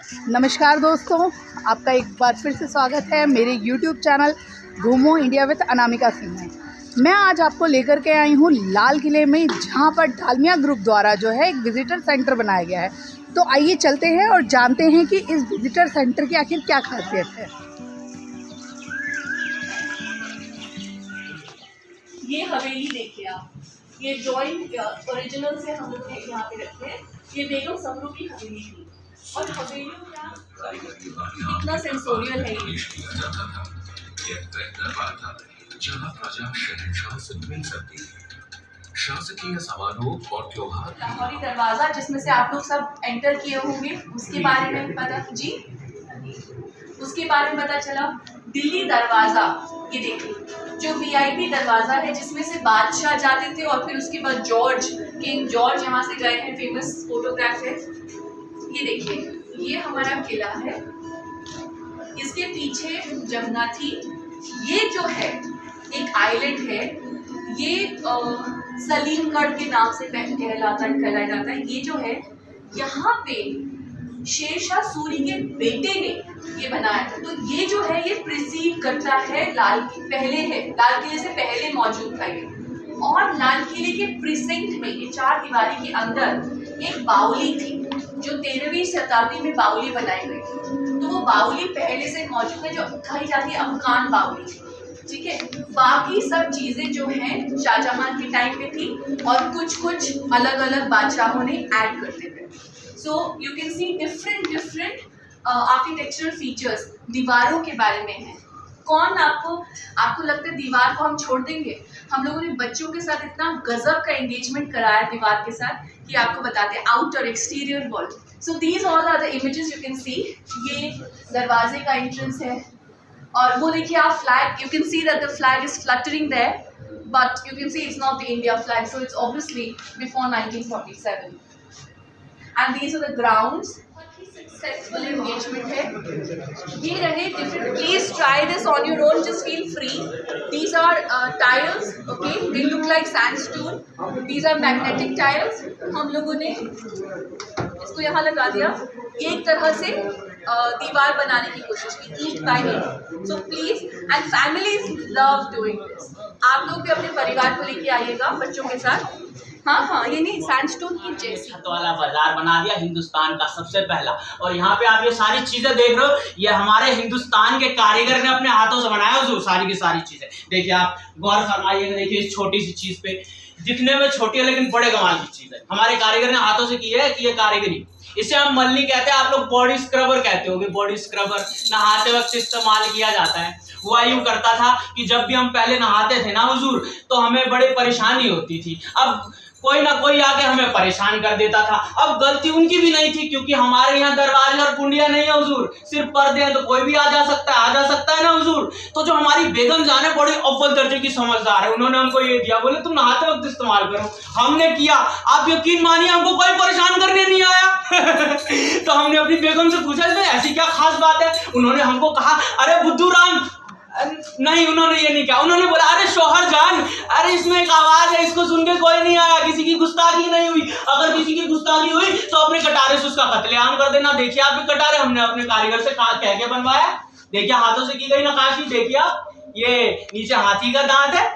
नमस्कार दोस्तों, आपका एक बार फिर से स्वागत है मेरे YouTube चैनल घूमो इंडिया विद अनामिका सिंह में। मैं आज आपको लेकर के आई हूँ लाल किले में, जहाँ पर डालमिया ग्रुप द्वारा जो है एक विजिटर सेंटर बनाया गया है। तो आइए चलते हैं और जानते हैं कि इस विजिटर सेंटर की आखिर क्या खासियत है। ये हवेली देखिए आप, ये जॉइंट ओरिजिनल से हम लोग यहाँ पे रखे हैं। ये बेगम समरू की हवेली थी और हवेली कितना सेंसोरियल है ये। जहाँ प्रजा शहंशाह से मिल सकती है। शासकीय समारोह और त्योहार। लाहौरी दरवाजा जिसमें से आप लोग सब एंटर किए होंगे, उसके बारे में पता जी, उसके बारे में पता चला। दिल्ली दरवाजा, ये देखिए जो वीआईपी दरवाजा है जिसमें से बादशाह जाते थे और फिर उसके बाद किंग जॉर्ज यहाँ से गए हैं, फेमस फोटोग्राफ है। ये देखिए ये हमारा किला है, इसके पीछे जमुना थी। ये जो है एक आइलैंड है, ये सलीमगढ़ के नाम से कहलाया जाता है। ये जो है यहाँ पे शेरशाह सूरी के बेटे ने ये बनाया था। तो ये जो है ये प्रिसीड करता है लाल किले से पहले मौजूद था ये। और लाल किले के प्रिसेंट में, ये चार दीवारी के अंदर एक बावली थी जो 13वीं शताब्दी में बावली बनाई गई थी। तो वो बावली पहले से मौजूद है, जो कही जाती है अफगान बावली, ठीक है। बाकी सब चीजें जो हैं शाहजहां के टाइम पे थी और कुछ अलग अलग बादशाहों ने ऐड करते थे। So you can C different architectural features दीवारों के बारे में है। कौन आपको लगता है दीवार को हम छोड़ देंगे? हम लोगों ने बच्चों के साथ इतना गजब का एंगेजमेंट कराया दीवार के साथ कि आपको बताते हैं outer exterior wall. So these all are the images you can see. ये दरवाजे का एंट्रेंस है और वो देखिए आप flag, you can see that the flag is fluttering there, but you can see it's not the India flag, so it's obviously before 1947। And these are the grounds. Successful engagement है। ये रहे different, please try this on your own, just feel free. These are tiles, okay, they look like sandstone. These are magnetic tiles. हम लोगों ने इसको यहाँ लगा दिया, एक तरह से दीवार बनाने की कोशिश की, ईंट बाय ईंट। So please, and families love doing this. आप लोग भी अपने परिवार को लेके आइएगा बच्चों के साथ। हाँ, ये नहीं सैंडस्टोन की जैसी छत वाला बाजार बना दिया हिंदुस्तान का सबसे पहला। और यहाँ पे आप ये सारी चीजें देख रहे हो, ये हमारे हिंदुस्तान के कारीगर ने अपने हाथों से बनाया जो सारी की सारी चीजें। देखिए आप गौर फरमाइएगा, देखिए इस छोटी सी चीज पे, दिखने में छोटी है लेकिन बड़े कमाल की चीज है, हमारे कारीगर ने हाथों से की है कि ये कारीगरी। इसे हम मल्ली कहते हैं, आप लोग बॉडी स्क्रबर कहते होंगे। बॉडी स्क्रबर नहाते वक्त इस्तेमाल किया जाता है। हुआ यूं करता था कि जब भी हम पहले नहाते थे ना हुजूर, तो हमें बड़ी परेशानी होती थी। अब कोई ना कोई आके हमें परेशान कर देता था। अब गलती उनकी भी नहीं थी, क्योंकि हमारे यहाँ दरवाजे और कुंडियां नहीं है हुजूर, सिर्फ पर्दे हैं, तो कोई भी आ जा सकता है ना हुजूर। तो जो हमारी बेगम जान है बड़े अव्वल दर्जे की समझदार है, उन्होंने हमको ये दिया, बोले तुम नहाते वक्त इस्तेमाल करो। हमने किया, आप यकीन मानिए हमको कोई परेशान करने नहीं आया। तो हमने अपनी बेगम से पूछा ऐसी क्या खास बात है? उन्होंने हमको कहा अरे बुद्धू राम, नहीं उन्होंने ये नहीं कहा, उन्होंने बोला अरे शौहर जान, अरे इसमें एक आवाज है, इसको सुन के कोई नहीं आया, किसी की गुस्ताखी नहीं हुई। अगर किसी की गुस्ताखी हुई तो अपने कटारे से उसका कत्लेआम कर देना। देखिए आप भी कटारे हमने अपने कारीगर से कह के बनवाया, देखिए हाथों से की गई नक्काशी। देखिए आप, ये नीचे हाथी का दांत है,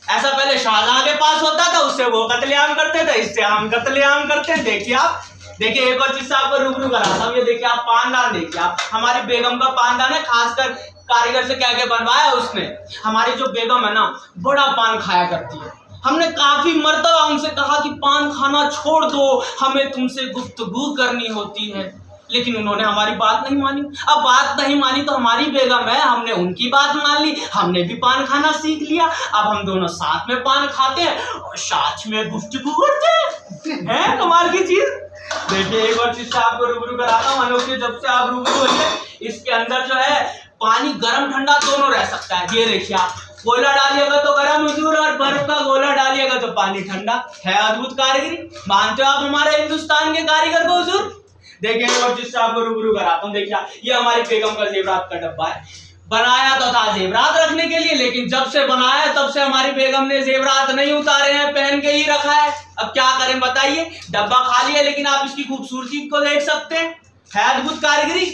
ऐसा पहले शाहजहां के पास होता था, उससे वो कत्लेआम करते थे, इससे हम कत्लेआम करते हैं। देखिए आप, देखिए एक और चीज से आपको रूबरू कराता हूँ। ये देखिए आप पानदान, देखिए आप, हमारी बेगम का पानदान है, खासकर कारीगर से कह के बनवाया उसने। हमारी जो बेगम है ना, बड़ा पान खाया करती है। हमने काफी मर्तबा उनसे कहा कि पान खाना छोड़ दो, हमें तुमसे गुफ्तगू करनी होती है, लेकिन उन्होंने हमारी बात नहीं मानी। अब बात नहीं मानी तो हमारी बेगम है, हमने उनकी बात मान ली, हमने भी पान खाना सीख लिया। अब हम दोनों साथ में पान खाते हैं और साथ में गुफ्तगू करते हैं। कमाल की चीज। देखिए एक और चीज से आपको रूबरू कराता हूँ, अनोखी। जब से आप रूबरू होंगे, इसके अंदर जो है पानी गर्म ठंडा दोनों रह सकता है। ये देखिए आप, कोयला डालिएगा तो गर्म हुजूर, और बर्फ का गोला डालिएगा तो पानी ठंडा। है अद्भुत कारीगरी। मानते हो आप हमारे हिंदुस्तान के कारीगर को हुजूर? देखिए और जिससे आपको रूबरू कराता हूँ, देखिए ये हमारी बेगम का जेवरात का डब्बा है। बनाया तो था जेवरात रखने के लिए, लेकिन जब से बनाया तब से हमारी बेगम ने जेवरात नहीं उतारे हैं, पहन के ही रखा है। अब क्या करें बताइए, डब्बा खाली है लेकिन आप इसकी खूबसूरती को देख सकते हैं। है अद्भुत कारीगरी।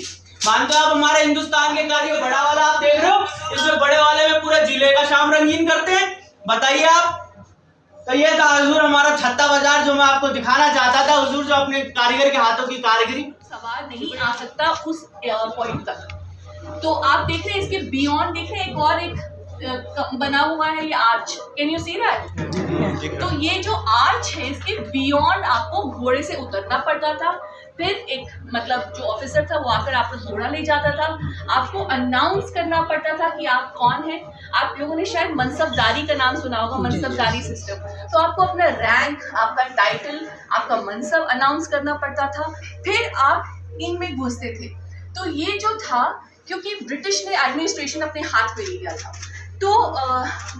मानते हो आप हमारे हिंदुस्तान के कार्य बड़ा वाला आप देख रहे हो, इसमें बड़े वाले में पूरे जिले का शाम रंगीन करते हैं। बताइए आप। तो ये था हुजूर हमारा छत्ता बाजार जो मैं आपको दिखाना चाहता था, हुजूर जो अपने कारीगर के हाथों की कारीगरी। सवाल नहीं आ सकता उस पॉइंट तक। तो आप देख रहे हैं इसके बियॉन्ड, देख रहे हैं एक और एक बना हुआ है ये arch, can you see that? तो ये जो आर्च है इसके बियॉन्ड आपको घोड़े से उतरना पड़ता था, फिर एक मतलब जो ऑफिसर था वो आकर आपको घोड़ा ले जाता था, आपको अनाउंस करना पड़ता था कि आप कौन हैं। आप लोगों ने शायद मनसबदारी का नाम सुना होगा, मनसबदारी सिस्टम। तो आपको अपना रैंक, आपका टाइटल, आपका मनसब अनाउंस करना पड़ता था, फिर आप इनमें घुसते थे। तो ये जो था, क्योंकि ब्रिटिश ने एडमिनिस्ट्रेशन अपने हाथ में ले लिया था, तो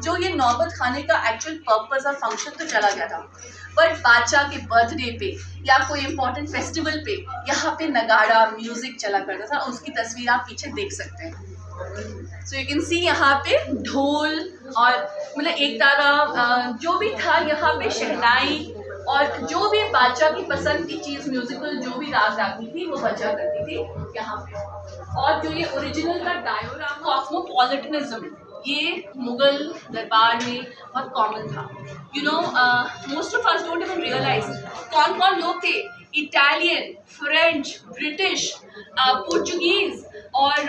जो ये नौबत खाने का एक्चुअल पर्पस और फंक्शन तो चला गया था, बट बादशाह के बर्थडे पे या कोई इम्पोर्टेंट फेस्टिवल पे यहाँ पे नगाड़ा म्यूजिक चला करता था। उसकी तस्वीर आप पीछे देख सकते हैं। सो यू कैन सी यहाँ पे ढोल और मतलब एक तारा जो भी था यहाँ पे, शहनाई और जो भी बादशाह की पसंद की चीज़ म्यूजिकल जो भी राग रागनी थी वो बजा करती थी यहाँ पे। और जो ये ओरिजिनल का डायोराम कॉस्मोपॉलिटनिज्म, ये मुगल दरबार में बहुत कॉमन था। You know, most of us don't even realise कौन कौन लोग थे। इटालियन, फ्रेंच, ब्रिटिश, पोर्चुगीज और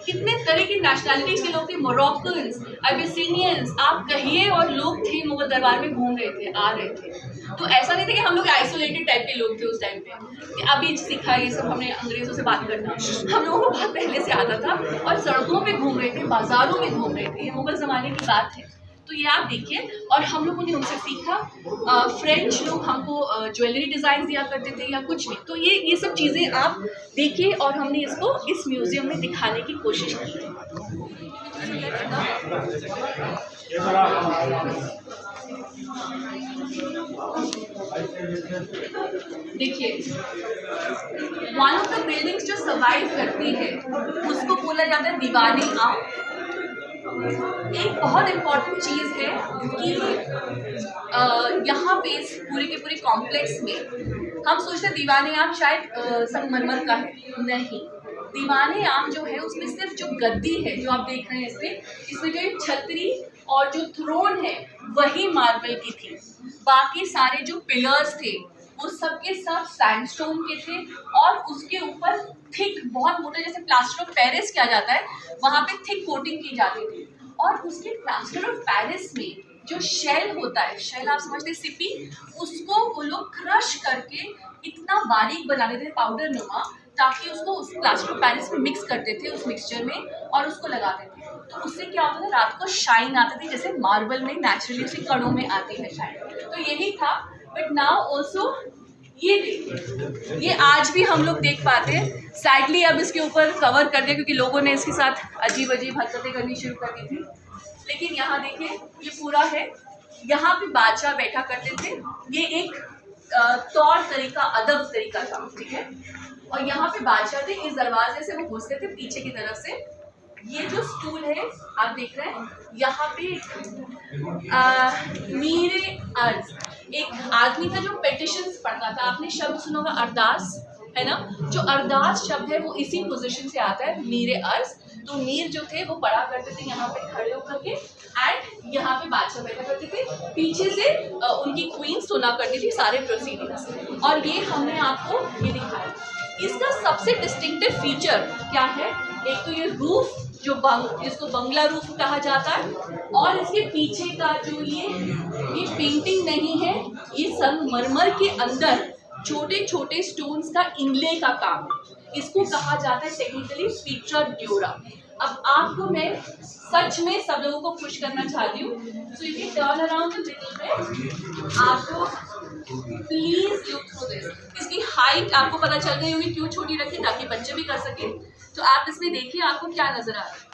कितने तरह की नेशनैलिटीज़ के लोग थे, मोरक्कन्स, अबिसिनियंस, आप कहिए, और लोग थे मुगल दरबार में घूम रहे थे, आ रहे थे। तो ऐसा नहीं था कि हम लोग आइसोलेटेड टाइप के लोग थे उस टाइम पे, कि अभी सीखा ये सब हमने अंग्रेज़ों से बात करना। हम लोगों को बहुत पहले से आता था और सड़कों पे घूम रहे थे, बाज़ारों में घूम रहे थे। ये मुगल ज़माने की बात है। तो ये आप देखिए, और हम लोगों ने उनसे सीखा। फ्रेंच लोग हमको ज्वेलरी डिज़ाइन दिया करते थे या कुछ भी। तो ये सब चीज़ें आप देखिए, और हमने इसको इस म्यूज़ियम में दिखाने की कोशिश की है। देखिए, वन ऑफ द बिल्डिंग्स जो सर्वाइव करती है उसको बोला जाता है दीवाने आम। एक बहुत इम्पॉर्टेंट चीज़ है कि यहाँ पे इस पूरे के पूरे कॉम्प्लेक्स में हम सोचते हैं दीवाने आम शायद संगमरमर का है, नहीं। दीवाने आम जो है उसमें सिर्फ जो गद्दी है जो आप देख रहे हैं इसमें जो एक छतरी और जो थ्रोन है वही मार्बल की थी। बाकी सारे जो पिलर्स थे वो सब के सब सैंडस्टोन के थे, और उसके ऊपर थिक, बहुत मोटा, जैसे प्लास्टर ऑफ पेरिस किया जाता है वहाँ पे थिक कोटिंग की जाती थी। और उसके प्लास्टर ऑफ पेरिस में जो शेल होता है, शेल आप समझते हैं, सिपी, उसको वो लोग क्रश करके इतना बारीक बना देते थे पाउडर नुमा, ताकि उसको उस प्लास्टर ऑफ पेरिस में मिक्स करते थे उस मिक्सचर में और उसको लगाते थे। तो उससे क्या होता था, रात को शाइन आती थी, जैसे मार्बल में नेचुरली उसी कणों में आती है शाइन। तो यही था। बट नाउ ऑल्सो ये देखिए, ये आज भी हम लोग देख पाते हैं। सैडली अब इसके ऊपर कवर कर दिया क्योंकि लोगों ने इसके साथ अजीब अजीब हरकतें करनी शुरू कर दी थी। लेकिन यहाँ देखिए, ये पूरा है, यहाँ पे बादशाह बैठा करते थे। ये एक तौर तरीका, अदब तरीका था, ठीक है। और यहाँ पे बादशाह थे, इस दरवाजे से वो घुसते थे पीछे की तरफ से। ये जो स्टूल है आप देख रहे हैं, यहाँ पे मीरे अर्ज, एक आदमी था जो पेटिशंस पढ़ता था। आपने शब्द सुना होगा अरदास, है ना। जो अरदास शब्द है वो इसी पोजीशन से आता है, मीरे अर्ज। तो मीर जो थे वो पढ़ा करते थे यहाँ पे खड़े होकर के, एंड यहाँ पे बादशाह बैठा करते थे, पीछे से उनकी क्वीन सुना करती थी सारे प्रोसीडिंग्स। और ये हमने आपको ये दिखाया। इसका सबसे डिस्टिंक्टिव फीचर क्या है, एक तो ये रूफ जो जिसको बंगला रूफ कहा जाता है, और इसके पीछे का जो ये पेंटिंग नहीं है, ये संगमरमर के अंदर छोटे छोटे स्टोन्स का इनले का काम है। इसको कहा जाता है टेक्निकली पीट्रा ड्यूरा। अब आपको मैं सच में सब लोगों को खुश करना चाहती हूँ, so you can turn around a little bit. आपको प्लीज लुक थ्रू दिस। इसकी हाइट आपको पता चल गई होगी क्यों छोटी रखी, ताकि बच्चे भी कर सकें। तो आप इसमें देखिए आपको क्या नजर आ रहा है।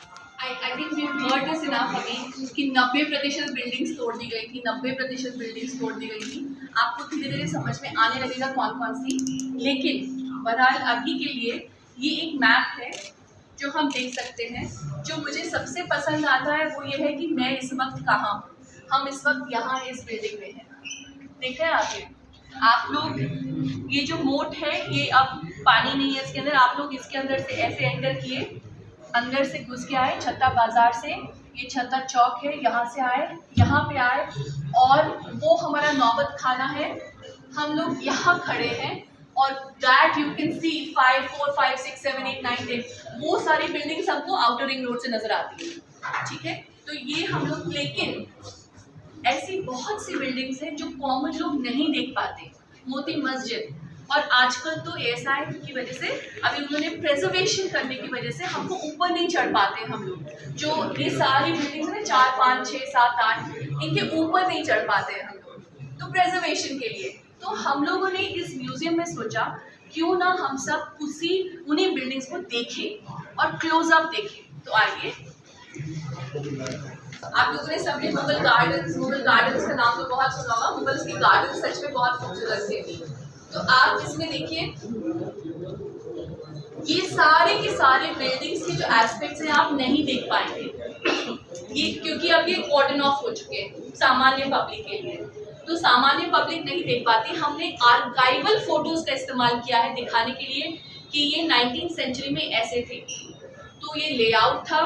I think we heard this enough अभी कि 90% बिल्डिंग्स तोड़ दी गई थी, 90% बिल्डिंग्स तोड़ दी गई थी। आपको धीरे धीरे समझ में आने लगेगा कौन कौन सी। लेकिन बहरहाल अभी के लिए ये एक मैप है जो हम देख सकते हैं। जो मुझे सबसे पसंद आता है वो ये है कि मैं इस वक्त कहाँ हूँ। हम इस वक्त यहाँ इस बिल्डिंग में हैं, देख रहे हैं आप लोग। ये जो मोट है ये अब पानी नहीं है इसके अंदर। आप लोग इसके अंदर से ऐसे एंटर किए, अंदर से घुस के आए छत्ता बाजार से, ये छत्ता चौक है, यहाँ से आए, यहाँ पे आए और वो हमारा नौबत खाना है। हम लोग यहाँ खड़े हैं और दैट यू कैन सी 5, 4, 5, 6, 7, 8, 9, 10 वो सारी बिल्डिंग्स हमको आउटर रिंग रोड से नजर आती है, ठीक है। तो ये हम लोग, लेकिन ऐसी बहुत सी बिल्डिंग्स हैं जो कॉमन लोग नहीं देख पाते। मोती मस्जिद, और आजकल तो ऐसा है की वजह से अभी उन्होंने प्रेजर्वेशन करने की वजह से हमको ऊपर नहीं चढ़ पाते हम लोग। जो ये सारी बिल्डिंग्स हैं 4, 5, 6, 7, 8 इनके ऊपर नहीं चढ़ पाते हैं हम लोग, तो प्रेजर्वेशन के लिए तो हम लोगों ने इस म्यूजियम में सोचा क्यों ना हम सब उन्हीं बिल्डिंग्स को देखें और क्लोजअप देखें। तो आइए, आप लोगों ने सबने मुगल गार्डन्स का नाम तो बहुत सुना होगा। मुगल्स के गार्डन सच में बहुत खूबसूरत थे। तो आप इसमें देखिए, ये सारे के सारे बिल्डिंग्स के जो एस्पेक्ट्स हैं आप नहीं देख पाएंगे ये, क्योंकि अब ये कॉर्डन ऑफ हो चुके हैं सामान्य पब्लिक के लिए, तो सामान्य पब्लिक नहीं देख पाती। हमने आर्काइवल फोटोज का इस्तेमाल किया है दिखाने के लिए कि ये 19th सेंचुरी में ऐसे थे। तो ये लेआउट था,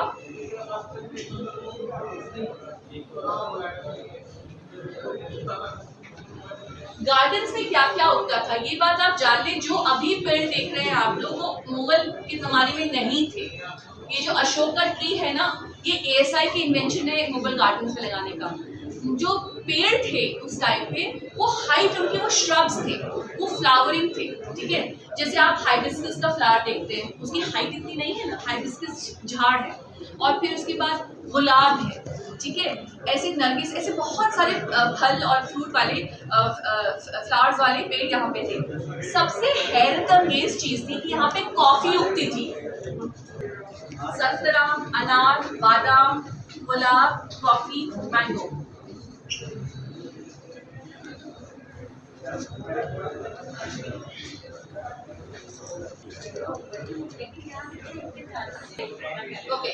गार्डन्स में क्या क्या उगता था ये बात आप जान लें। जो अभी पेड़ देख रहे हैं आप लोग वो मुगल के ज़माने में नहीं थे। ये जो अशोक का ट्री है ना, ये ASI की इन्वेंशन है मुगल गार्डन्स में लगाने का। जो पेड़ थे उस टाइम पे वो हाइट उनके वो श्रब्स थे, वो फ्लावरिंग थे, ठीक है। जैसे आप हाइबिस्कस का फ्लावर देखते हैं, उसकी हाइट इतनी नहीं है ना, हाइबिस्कस झाड़ है, और फिर उसके बाद गुलाब है, ठीक है। ऐसे नरगिस, ऐसे बहुत सारे फल और फ्रूट वाले फ्लावर्स वाले पेड़ यहाँ पे थे। सबसे हैरत अंगेज चीज़ थी कि यहाँ पे कॉफ़ी उगती थी। संतरा, अनार, बादाम, गुलाब, कॉफ़ी, मैंगो। ओके,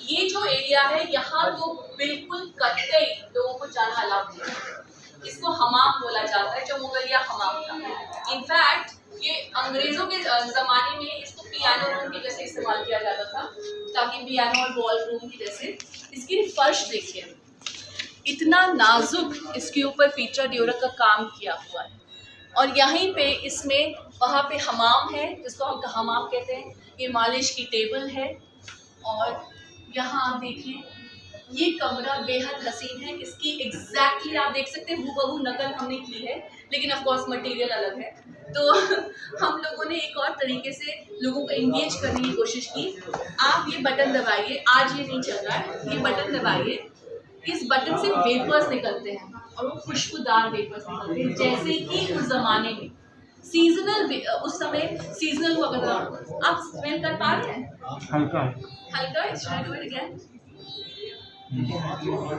ये जो एरिया है यहाँ तो बिल्कुल कतई लोगों को जाना अलाउ नहीं है। इसको हमाम बोला जाता है, जो मुगलिया हमाम था। इनफैक्ट ये अंग्रेजों के ज़माने में इसको पियानो रूम के जैसे इस्तेमाल किया जाता था, ताकि पियानो और बॉल रूम की जैसे। इसकी फर्श देखिए, इतना नाजुक इसके ऊपर पीटर ड्यूरक का काम किया हुआ है, और यहीं पे इसमें वहाँ पे हमाम है जिसको हम हमाम कहते हैं। ये मालिश की टेबल है, और यहाँ आप देखिए ये कमरा बेहद हसीन है। इसकी एग्जैक्टली आप देख सकते हैं हूबहू नकल हमने की है, लेकिन ऑफ कोर्स मटेरियल अलग है। तो हम लोगों ने एक और तरीके से लोगों को एंगेज करने की कोशिश की। आप ये बटन दबाइए, आज ये नहीं चल रहा है, ये बटन दबाइए, इस बटन से वेपर्स निकलते हैं और वो खुशबूदार वेपर्स निकलते हैं, जैसे कि उस जमाने में सीजनल, उस समय सीजनल हुआ करता था। आप स्मेल कर पा रहे हैं? हल्का हल्का। Try do it again,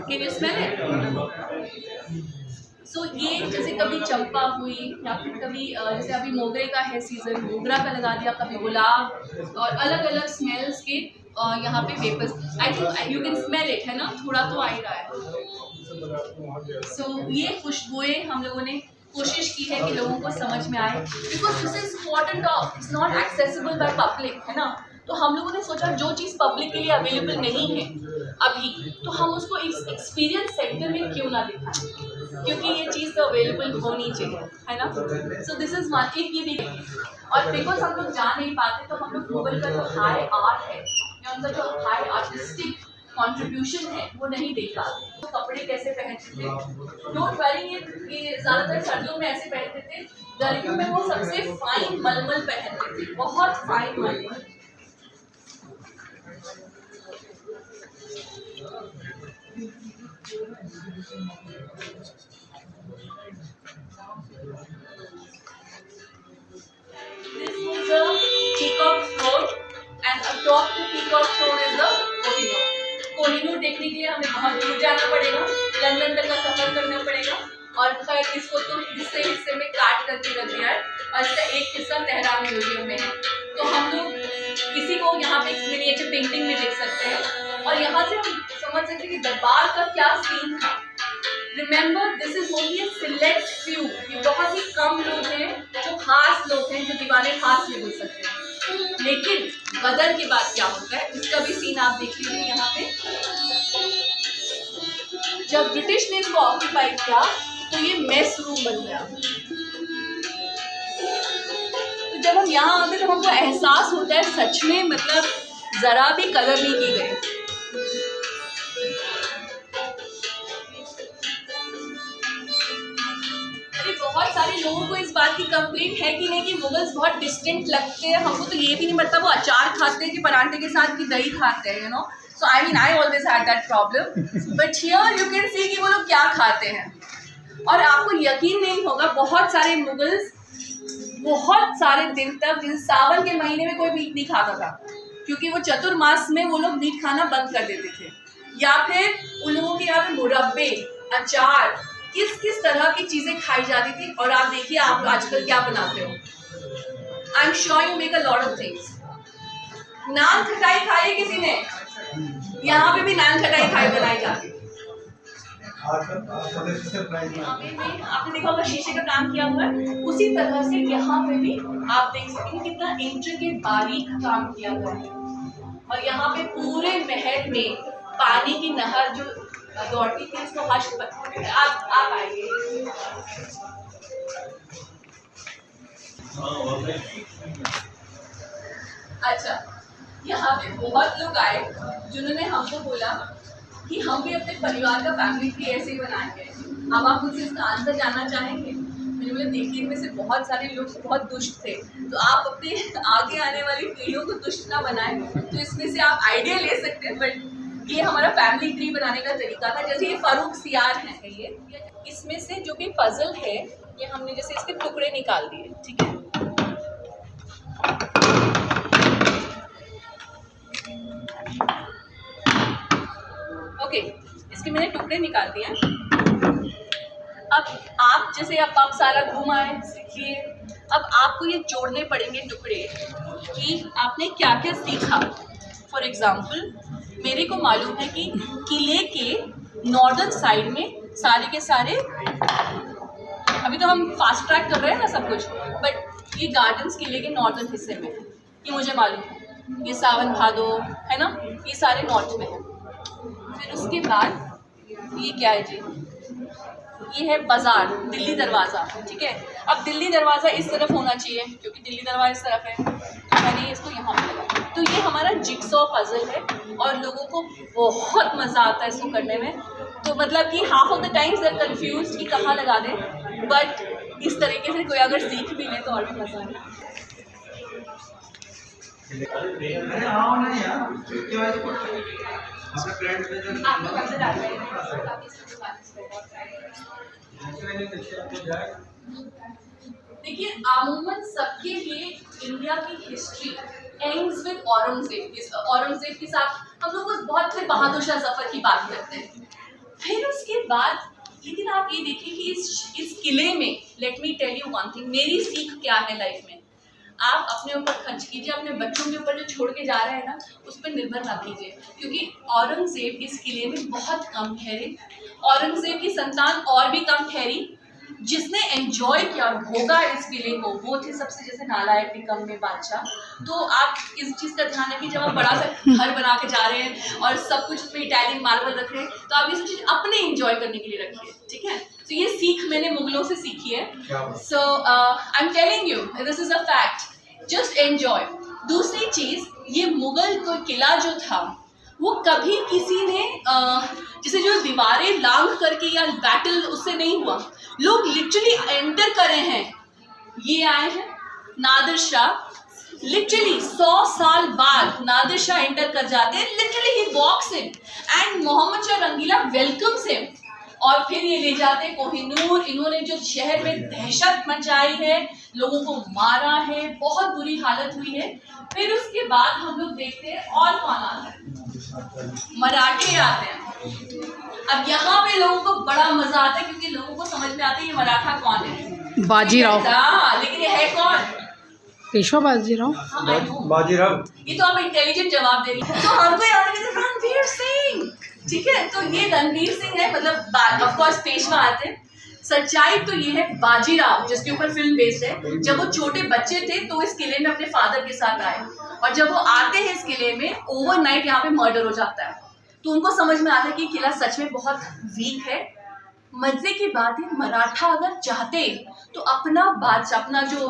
can you smell it? So ये जैसे कभी चंपा हुई, या फिर कभी जैसे अभी मोगरे का है सीजन, मोगरा का लगा दिया, कभी गुलाब, और अलग अलग स्मेल्स के यहाँ पे vapours. I think you can smell it, है ना, थोड़ा तो आ ही रहा है। सो ये खुशबुएं हम लोगों ने कोशिश की है कि लोगों को समझ में आए, because this is cotton top, it's not accessible by public, है ना। तो हम लोगों ने सोचा जो चीज़ पब्लिक के लिए अवेलेबल नहीं है अभी, तो हम उसको इस एक्सपीरियंस सेंटर में क्यों ना दिखाएं, क्योंकि ये चीज़ तो अवेलेबल होनी चाहिए, है ना। So this is one thing. ये देखिए, और बिकॉज हम लोग जा नहीं पाते, तो हम लोग मुगल का जो हाई आर्ट है या उनका जो हाई आर्टिस्टिक कंट्रीब्यूशन है वो नहीं देख पाते। तो कपड़े कैसे पहनते थे, डोंट वरी, ये ज़्यादातर सर्दियों में ऐसे पहनते थे, गर्मियों में वो सबसे फाइन मलमल पहनते थे, बहुत फाइन मलमल। This is a peacock throne, and atop the peacock throne is the Kohinoor. Kohinoor देखने के लिए हमें बहुत दूर जाना पड़ेगा, लंदन तक का सफर करना पड़ेगा, और खैर इसको तो हिस्से में काट करके रख दिया है, और इसका एक हिस्सा तेहरान म्यूजियम में है। तो हम लोग किसी को यहाँ पे मिनिएचर पेंटिंग में देख सकते हैं, और यहाँ से हम समझ सकते हैं कि दरबार का क्या सीन था। Remember this is only a select few, ये बहुत ही कम लोग हैं जो खास लोग हैं जो दीवाने खास में घुस सकते हैं। लेकिन गदर के बाद क्या होता है इसका भी सीन आप देख लीजिए यहाँ पे। जब ब्रिटिश ने इसको ऑक्यूपाई किया तो ये मेस रूम बन गया। तो जब हम यहाँ आते तो हमको एहसास होता है सच में मतलब जरा भी कदर नहीं की गई। बहुत सारे लोगों को इस बात की कंप्लेंट है कि नहीं कि मुगल्स बहुत डिस्टेंट लगते हैं, हमको तो ये भी नहीं पता वो अचार खाते हैं कि पराठे के साथ कि दही खाते हैं, you know. So I mean I always had that problem, but here you can सी कि वो लोग क्या खाते हैं। और आपको यकीन नहीं होगा बहुत सारे मुगल्स बहुत सारे दिन तक, जैसे सावन के महीने में कोई मीट नहीं खाता था क्योंकि वो चतुर्मास में वो लोग मीट खाना बंद कर देते थे। या फिर उन लोगों के यहाँ पे मुरब्बे, अचार, किस किस तरह की चीजें खाई जाती थी। और आप देखिए आप आजकल क्या बनाते हो। I am sure you make a lot of things. Nankhatai खाई किसी ने? यहाँ पे भी नान खटाई खाई बनाई जाती है। आपने देखा होगा शीशे का काम किया हुआ है, उसी तरह से यहाँ पे भी आप देख सकते हैं कितना इंट्रिकेट बारीक काम किया हुआ है। और यहाँ पे पूरे महल में पानी की नहर जो दौड़ती थी उसको हश पर आप आइए। अच्छा, यहाँ पे बहुत लोग आए जिन्होंने हमको बोला कि हम भी अपने परिवार का फैमिली ट्री ऐसे ही बनाएंगे। अब आप मुझसे इसका आंसर जानना चाहेंगे? मैंने बोला देखिए इनमें से बहुत सारे लोग बहुत दुष्ट थे, तो आप अपने आगे आने वाली पीढ़ियों को दुष्ट ना बनाएं। तो इसमें से आप आइडिया ले सकते हैं, बट ये हमारा फैमिली ट्री बनाने का तरीका था। जैसे ये फारूक सियार है, ये इसमें से जो भी पजल है ये हमने जैसे इसके टुकड़े निकाल दिए, ठीक है। ओके, इसके मैंने टुकड़े निकाल दिए। अब आप जैसे आप सारा घूम आए, सीखिए। अब आपको ये जोड़ने पड़ेंगे टुकड़े कि आपने क्या क्या सीखा। फॉर एग्जाम्पल मेरे को मालूम है कि किले के नॉर्दर्न साइड में सारे के सारे, अभी तो हम फास्ट ट्रैक कर रहे हैं ना सब कुछ, बट ये गार्डन्स किले के नॉर्दर्न हिस्से में है, ये मुझे मालूम है। ये सावन भादो है ना, ये सारे नॉर्थ में है। फिर उसके बाद ये क्या है जी, ये है बाजार, दिल्ली दरवाज़ा, ठीक है। अब दिल्ली दरवाज़ा इस तरफ होना चाहिए क्योंकि दिल्ली दरवाज़ा इस तरफ है, तो मैंने इसको यहाँ पे लगाया। तो ये हमारा जिगसॉ पजल है और लोगों को बहुत मज़ा आता है इसको करने में। तो मतलब कि half of the times they are confused कि कहाँ लगा दें, बट इस तरीके से कोई अगर सीख भी ले तो और भी मज़ा है। आपको नजर आ रहा है। देखिए अमूमन सबके लिए इंडिया की history ends with Aurangzeb. Aurangzeb के साथ हम लोग बहुत फिर बहादुर शाह जफर की बात करते हैं। फिर उसके बाद लेकिन आप ये देखिए कि इस किले में, let me tell you one thing, मेरी सीख क्या है लाइफ में। आप अपने ऊपर खर्च कीजिए, अपने बच्चों के ऊपर जो छोड़ के जा रहे हैं ना उस पर निर्भर ना कीजिए, क्योंकि औरंगजेब इस किले में बहुत कम ठहरे। औरंगजेब की संतान और भी कम ठहरी। जिसने एंजॉय किया, भोगा इस किले को, वो थे सबसे जैसे नालायक निकम्मे बादशाह। तो आप इस चीज़ का ध्यान रखिए, जब आप बड़ा सा घर बना के जा रहे हैं और सब कुछ उसमें इटालियन मार्बल रख रहे हैं, तो आप ये सब चीज़ अपने एंजॉय करने के लिए रखिए, ठीक है। तो ये सीख मैंने मुगलों से सीखी है। So I am telling you this is a fact, just enjoy. दूसरी चीज़, ये मुगल कोई किला जो था वो कभी किसी ने जैसे जो दीवारें लांघ करके या बैटल उससे नहीं हुआ। लोग लिटरली एंटर करे हैं। ये आए हैं नादिर शाह, लिटरली 100 साल बाद नादिर शाह एंटर कर जाते हैं। लिटरली ही walks in and Muhammad Shah Rangila welcomes him. और फिर ये ले जाते हैं कोहिनूर। इन्होंने जो शहर में दहशत मचाई है, लोगों को मारा है, बहुत बुरी हालत हुई है। फिर उसके बाद हम लोग देखते हैं और कौन आता है, मराठे आते हैं। अब यहाँ पे लोगों को बड़ा मजा आता है क्योंकि लोगों को समझ में आता है ये मराठा कौन है, बाजीराव। लेकिन ये है कौन? पेशवा बाजीराव। बाजीराव। ये तो आप इंटेलिजेंट जवाब दे रही है। तो हमको याद है रणवीर सिंह। ठीक है, तो ये रणवीर सिंह है, मतलब ऑफ कोर्स पेशवा आते हैं। सच्चाई तो ये है बाजीराव, जिसके ऊपर फिल्म बेस्ड है, जब वो छोटे बच्चे थे तो इस किले में अपने फादर के साथ आए, और जब वो आते हैं इस किले में, ओवरनाइट यहाँ पे मर्डर हो जाता है, तो उनको समझ में आता है कि किला सच में बहुत वीक है। मजे की बात है, मराठा अगर चाहते तो अपना बादशाह, अपना जो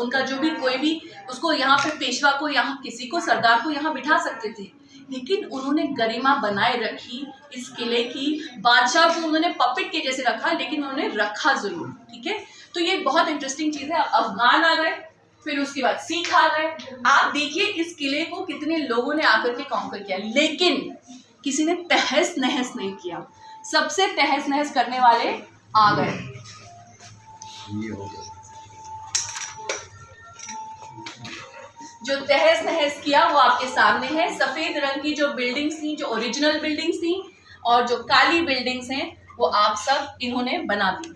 उनका जो भी कोई भी, उसको यहाँ पे पेशवा को, यहाँ किसी को, सरदार को यहाँ बिठा सकते थे, लेकिन उन्होंने गरिमा बनाए रखी इस किले की। बादशाह को उन्होंने पपेट के जैसे रखा, लेकिन उन्होंने रखा जरूर। ठीक है, तो ये बहुत इंटरेस्टिंग चीज़ है। अफगान आ गए, फिर उसके बाद सिख आ गए। आप देखिए इस किले को कितने लोगों ने आकर के कॉन्कर किया, लेकिन किसी ने तहस नहस नहीं किया। सबसे तहस नहस करने वाले आ गए। जो तहस नहस किया वो आपके सामने है। सफेद रंग की जो बिल्डिंग्स थी, जो ओरिजिनल बिल्डिंग्स थी, और जो काली बिल्डिंग्स हैं, वो आप सब इन्होंने बना दी।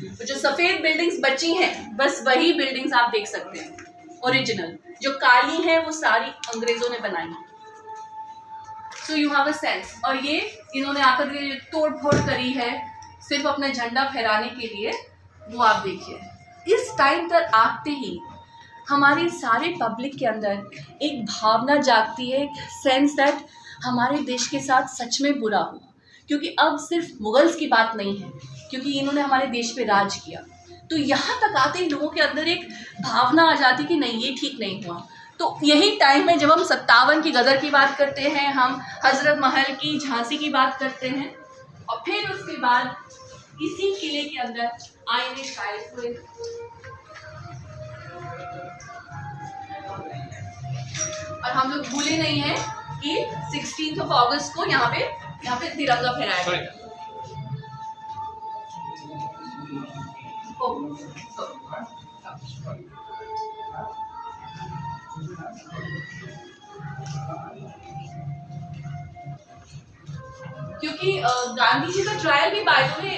तो जो सफेद बिल्डिंग्स बची हैं, बस वही बिल्डिंग्स आप देख सकते हैं ओरिजिनल। जो काली हैं वो सारी अंग्रेजों ने बनाई। So you have a sense. और ये इन्होंने आकर के तोड़ फोड़ करी है सिर्फ अपना झंडा फहराने के लिए, वो आप देखिए। इस टाइम तक आते ही हमारे सारे पब्लिक के अंदर एक भावना जागती है, एक सेंस दैट हमारे देश के साथ सच में बुरा हुआ, क्योंकि अब सिर्फ मुगल्स की बात नहीं है, क्योंकि इन्होंने हमारे देश पे राज किया। तो यहाँ तक आते ही लोगों के अंदर एक भावना आ जाती कि नहीं, ये ठीक नहीं हुआ। तो यही टाइम है जब हम 57 की गदर की बात करते हैं, हम हजरत महल की, झांसी की बात करते हैं, और फिर उसके बाद इसी किले के अंदर आईने शायद हुए। और हम लोग भूले नहीं हैं कि 16 अगस्त को यहाँ पे तिरंगा फहराया गया। क्योंकि गांधी जी का ट्रायल भी बाय द वे,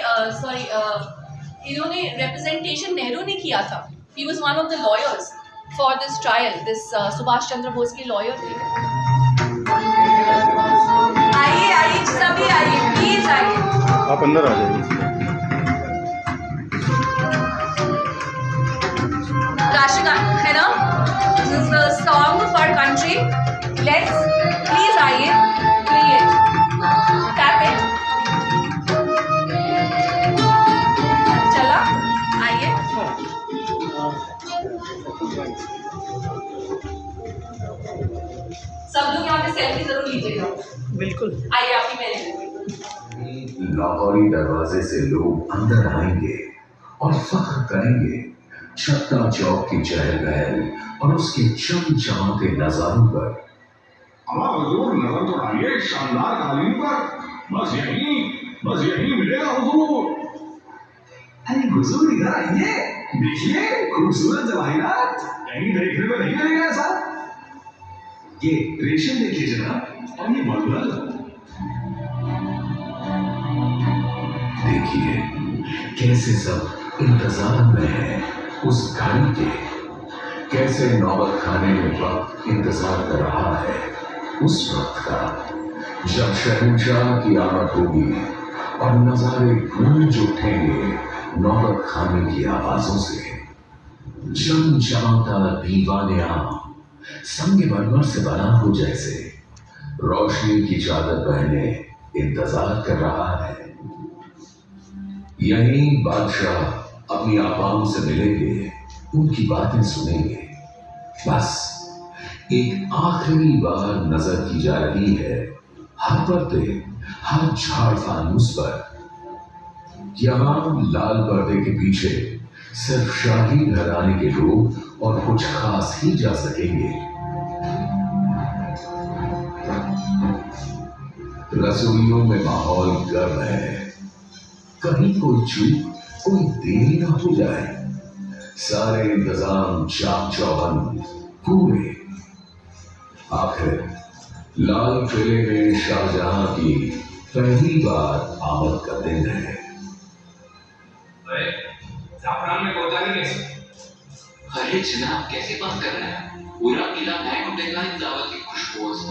इन्होंने रिप्रेजेंटेशन नेहरू ने किया था। He was one of the lawyers for this trial. This Subhash Chandra Bose के लॉयर थे। आइए आइए सभी आइए, प्लीज आइए। आप अंदर आ जाइए। राष्ट्रगान है ना, this is the song of our country. Let's please आइए, प्ले इट, टैप इट। चला, आइए। सब लोग यहाँ पे सेल्फी जरूर लीजिएगा। बिल्कुल। आइए आपकी मेरे। लाहौरी दरवाजे से लोग अंदर आएंगे और फख्र करेंगे छत्ता चौक की चहल पहल और उसके चमचमाते नजारों पर। हुजूर नजर तो डालिए शानदार कालीन पर, बस यही मिलेगा हुजूर। अरे हुजूर इधर आइए, देखिए खूबसूरत जवाहिरात, कहीं देखने में नहीं मिलेगा ऐसा। ये रेशम देखिए जनाब, और ये मलमल देखिए कैसे सब इंतजार में है उस घड़ी के, कैसे नौबत खाने में वक्त इंतजार कर रहा है उस वक्त का जब शहंशाह की आमद होगी और नजारे गूंज उठेंगे नौबत खाने की आवाजों से। चमचमाता दीवानिया संग मरमर से बना हो जैसे रोशनी की चादर पहने इंतजार कर रहा है। यही बादशाह अपनी आवाम से मिलेंगे, उनकी बातें सुनेंगे। बस एक आखिरी बार नजर की जा रही है हर पर्दे, हर झाड़ फानूस पर। यहाँ लाल पर्दे के पीछे सिर्फ शाही घराने के लोग और कुछ खास ही जा सकेंगे। रसोइयों में माहौल गर्म है, कहीं कोई चूक, कोई देरी ना हो जाए। सारे इंतजाम चाक चौबंद पूरे। आखिर लाल किले में शाहजहां की पहली बार आमद का दिन है। अरे जाफरान में कोताही कैसे? अरे जनाब कैसे बात कर रहे हैं, पूरा किला महक उठेगा इन दावत की खुशबू से।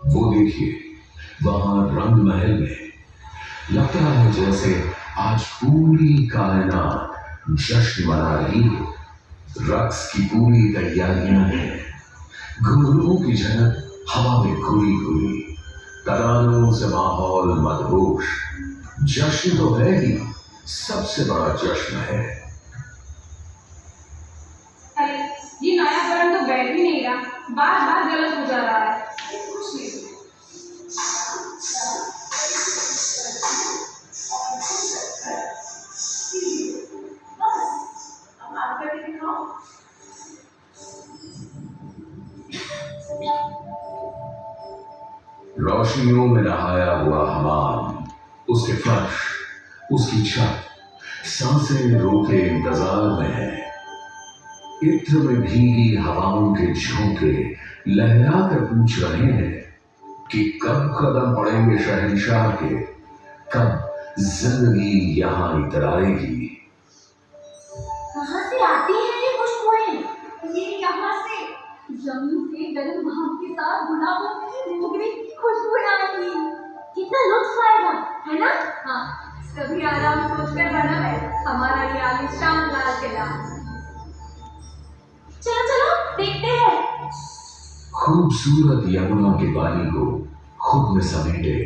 वो देखिए, वहां रंग महल में लगता है जैसे आज पूरी कायनात जश्न मना रही है। रक्स की पूरी तैयारियां हैं। घुंघरूओं की झलक हवा में घुली घुली, तरानों से माहौल मदहोश। जश्न तो है ही, सबसे बड़ा जश्न है। अरे ये नया बटन तो बैठ ही नहीं रहा, बार बार गलत हो जा रहा है। कुछ नहीं। रोशनियों में नहाया हुआ हमाम, उसके फर्श, उसकी छत, सांसें रोके इंतजार में है। इत्र में भीगी हवाओं के झोंके लहरा कर पूछ रहे हैं कि कब कदम पड़ेंगे शहंशाह के, कब जिंदगी यहां इतराएगी। कहाँ से आती है ये खुशबुएं? ये यहाँ से जमीन से गर्म भाप के साथ गुलाबों की मोगरे की खुशबू आएगी। कितना लुत्फ आएगा, है ना? हाँ, सभी आराम सोचकर बना है हमारा ये आलीशान लाल किला। चलो चलो देखते हैं। खूबसूरत यमुना के पानी को खुद में समेटे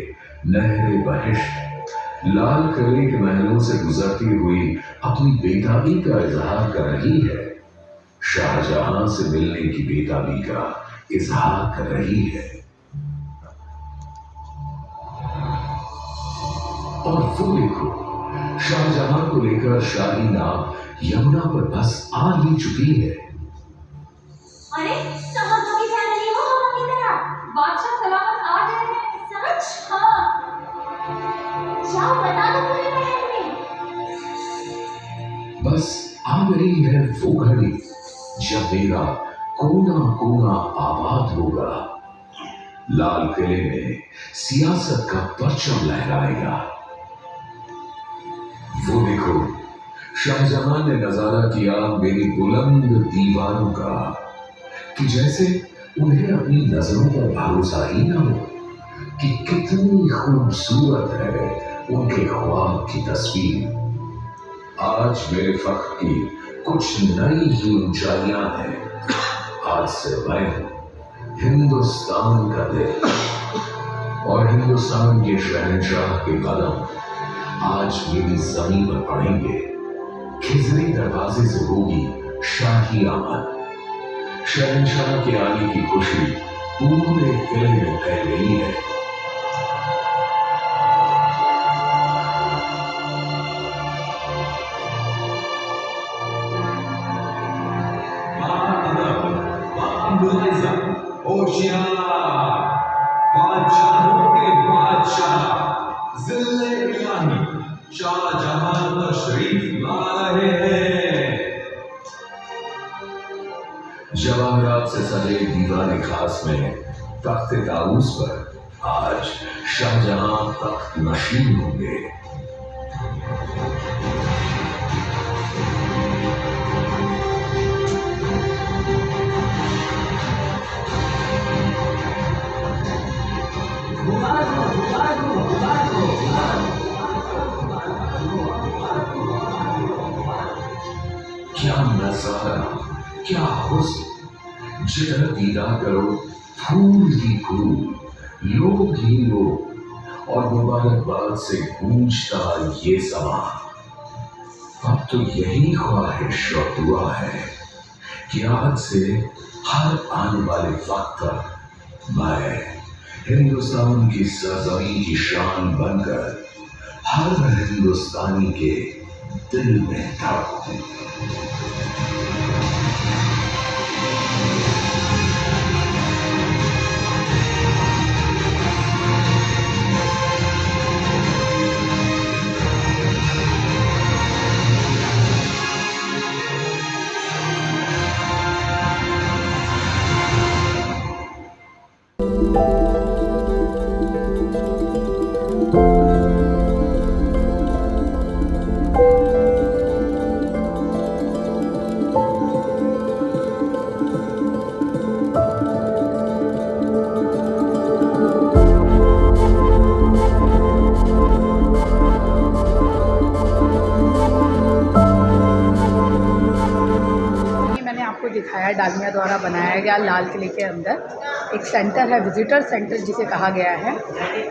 नहरे बहिश्त लाल किले के महलों से गुजरती हुई अपनी बेताबी का इजहार कर रही है। शाहजहां से मिलने की बेताबी का इजहार कर रही है। और वो देखो, शाहजहां को लेकर शाही नाव यमुना पर बस आ ही चुकी है। अरे समुद्र की फैमिली हो हवा की तरह, बादशाह सलामत आ गए हैं। सच? हाँ, जाओ बता दो पूरे महल में। बस आ गई है वो घड़ी जब मेरा कोना कोना आबाद होगा। लाल किले में सियासत का परचम लहराएगा। वो देखो, शाहजहां ने नजारा किया मेरी बुलंद दीवारों का, कि जैसे उन्हें अपनी नजरों पर भरोसा ही ना हो कि कितनी खूबसूरत है उनके ख्वाब की तस्वीर। आज मेरे फख्र की कुछ नई ही ऊंचाइयां हैं। आज से मैं हूं हिंदुस्तान का दिल, और हिंदुस्तान के शहंशाह के कदम आज मेरी जमीन पर पड़ेंगे। खिजरी दरवाजे से होगी शाही आमद। शहंशाह के आने की खुशी पूरे किले में फैल गई है। बादशाहों के बादशाह जिले इलाही शाहजहां तशरीफ ला रहे हैं। जवाहरात से सजे दीवाने खास में तख्त ताऊस पर आज शाहजहां तख्त नशीन होंगे। क्या नजारा, क्या हुस्न। जिधर दीदार करो फूल ही फूल, लोग ही लोग, और मुबारकबाद से गूंजता ये समा। अब तो यही ख्वाहिश और दुआ है कि आज से हर आने वाले वक्त तक मैं हिंदुस्तान की सरजमीं की शान बनकर हर हिंदुस्तानी के दिल में धड़कूं। दिखाया डालमिया द्वारा बनाया गया लाल किले के अंदर एक सेंटर है, विज़िटर सेंटर जिसे कहा गया है।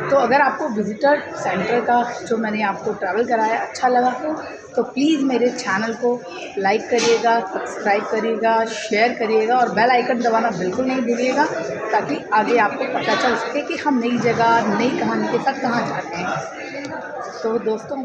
तो अगर आपको विज़िटर सेंटर का जो मैंने आपको ट्रैवल कराया अच्छा लगा हो तो प्लीज़ मेरे चैनल को लाइक करिएगा, सब्सक्राइब करिएगा, शेयर करिएगा और बेल आइकन दबाना बिल्कुल नहीं भूलिएगा, ताकि आगे आपको पता चल सके कि हम नई जगह, नई कहानी के साथ कहाँ जा रहे हैं। तो दोस्तों